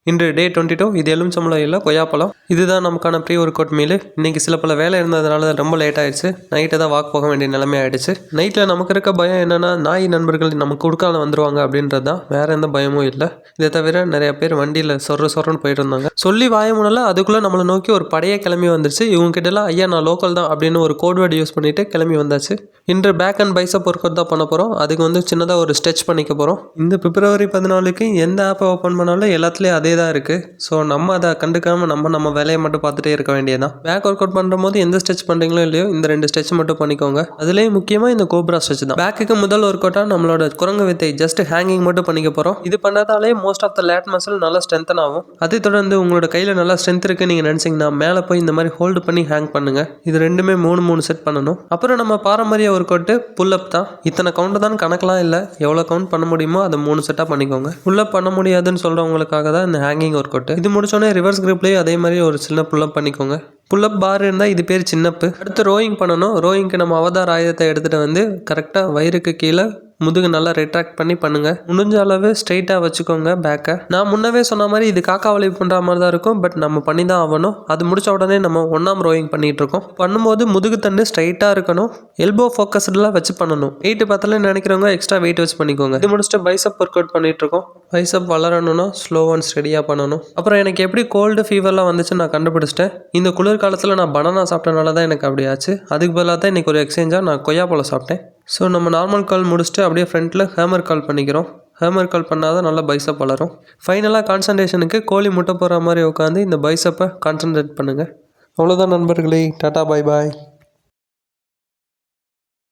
இன்று டே 22. இது எலுமிச்சம்பழம் இல்லை, கொய்யாப்பழம். இதுதான் நமக்கான ப்ரீ ஒர்க் அவுட் மீல். இன்றைக்கி சில பல வேலை இருந்ததுனால ரொம்ப லேட் ஆகிடுச்சு. நைட்டு தான் வாக் போக வேண்டிய நிலைமை ஆகிடுச்சு. நைட்டில் நமக்கு இருக்க பயம் என்னென்னா, நாய் நண்பர்கள் நமக்கு கொடுக்காம வந்துருவாங்க அப்படின்றது தான். வேறு எந்த பயமும் இல்லை. இதை தவிர நிறைய பேர் வண்டியில் சொர்றன்னு போயிட்டு இருந்தாங்க. சொல்லி வாய முன்னல அதுக்குள்ளே நம்மளை நோக்கி ஒரு படையே கிளம்பி வந்துருச்சு. இவங்ககிட்டலாம் ஐயா நான் லோக்கல் தான் அப்படின்னு ஒரு கோட் வேர்டு யூஸ் பண்ணிவிட்டு கிளம்பி வந்தாச்சு. இன்று back and biceps workout தான் பண்ண போகிறோம். அதுக்கு சின்னதாக ஒரு ஸ்ட்ரெச் பண்ணிக்க போகிறோம். இந்த பிப்ரவரி 14க்கு எந்த ஆப்பை ஓப்பன் பண்ணாலும் எல்லாத்துலேயும் அதே தான் இருக்குது. ஸோ நம்ம அதை கண்டுக்காமல் நம்ம வேலையை மட்டும் பார்த்துட்டே இருக்க வேண்டியதான். பேக் ஒர்க் அவுட் பண்ணுற போது எந்த ஸ்ட்ரெச் பண்ணுறீங்களோ இல்லையோ இந்த 2 ஸ்ட்ரெச் மட்டும் பண்ணிக்கோங்க. அதுலேயும் முக்கியமாக இந்த கோப்ரா ஸ்ட்ரெச் தான். பேக்குக்கு முதல் ஒர்க் அவுட்டாக நம்மளோட குரங்கு வித்தை ஜஸ்ட் ஹேங்கிங் மட்டும் பண்ணிக்க போகிறோம். இது பண்ணாதாலே most of the lat muscle நல்லா ஸ்ட்ரென்தன் ஆகும். அதை தொடர்ந்து உங்களோட கையில் நல்லா ஸ்ட்ரென்த் இருக்குது நீங்கள் நினச்சிங்கன்னா மேலே போய் இந்த மாதிரி ஹோல்டு பண்ணி ஹேங் பண்ணுங்கள். இது ரெண்டுமே 3 செட் பண்ணணும். அப்புறம் நம்ம பாரம்பரிய ஒர்க் அவுட்டு புல் அப் தான். இத்தனை கவுண்ட் தான் கணக்கெலாம் இல்லை. எவ்வளோ கவுண்ட் பண்ண முடியுமோ அதை 3 செட்டாக பண்ணிக்கோங்க. புல் அப் பண்ண முடியாதுன்னு சொல்கிறவங்களுக்காக தான் இந்த ஹேங்கிங் ஒர்க் அவுட். இது முடிச்சோடனே ரிவர்ஸ் கிரிப்லேயும் அதே மாதிரி ஒரு சின்ன புல்லப் பண்ணிக்கோங்க. புல்லப் பார் இருந்தால் இது பேர் சின்னப்பு. அடுத்து ரோயிங் பண்ணணும். ரோயிங்க்கு நம்ம அவதார் ஆயுதத்தை எடுத்துகிட்டு வந்து கரெக்டாக வயிறுக்கு கீழே முதுகு நல்லா ரிட்ராக்ட் பண்ணி பண்ணுங்கள். முடிஞ்ச அளவு ஸ்ட்ரைட்டாக வச்சுக்கோங்க பேக்கை. நான் முன்னவே சொன்ன மாதிரி இது காக்கா வலிப்பு பண்ணுற மாதிரி தான் இருக்கும். பட் நம்ம பண்ணி தான் ஆகணும். அது முடிச்ச உடனே நம்ம 1ஆம் ரோயிங் பண்ணிகிட்டு இருக்கோம். பண்ணும்போது முதுகு தண்டு ஸ்ட்ரைட்டாக இருக்கணும். எல்போ ஃபோக்கஸ்டெலாம் வச்சு பண்ணணும். வெயிட் பத்தலன்னு நினைக்கிறவங்க எக்ஸ்ட்ரா வெயிட் வச்சு பண்ணிக்கோங்க. இது முடிச்சுட்டு பைசப் ஒர்க் அவுட் பண்ணிகிட்டு இருக்கோம். பைசப் வளரணும்னா ஸ்லோ அண்ட் ஸ்டெடியாக பண்ணணும். அப்புறம் எனக்கு எப்படி கோல்டு ஃபீவர்லாம் வந்துச்சு நான் கண்டுபிடிச்சிட்டேன். இந்த குளிர்காலத்தில் நான் பனானா சாப்பிட்டனால தான் எனக்கு அப்படி ஆச்சு. அதுக்கு பதிலாக தான் இன்றைக்கி ஒரு எக்ஸ்சேஞ்சாக நான் கொய்யாப்பழம் சாப்பிட்டேன். ஸோ நம்ம நார்மல் கால் முடிச்சுட்டு அப்படியே ஃப்ரண்ட்டில் ஹேமர் கால் பண்ணிக்கிறோம். ஹேமர் கால் பண்ணால் தான் நல்லா பைசப் வளரும். ஃபைனலாக கான்சன்ட்ரேஷனுக்கு கோழி முட்டை போடுற மாதிரி உட்காந்து இந்த பைசப்பை கான்சன்ட்ரேட் பண்ணுங்கள். அவ்வளோதான் நண்பர்களே. டாட்டா, பாய் பாய்.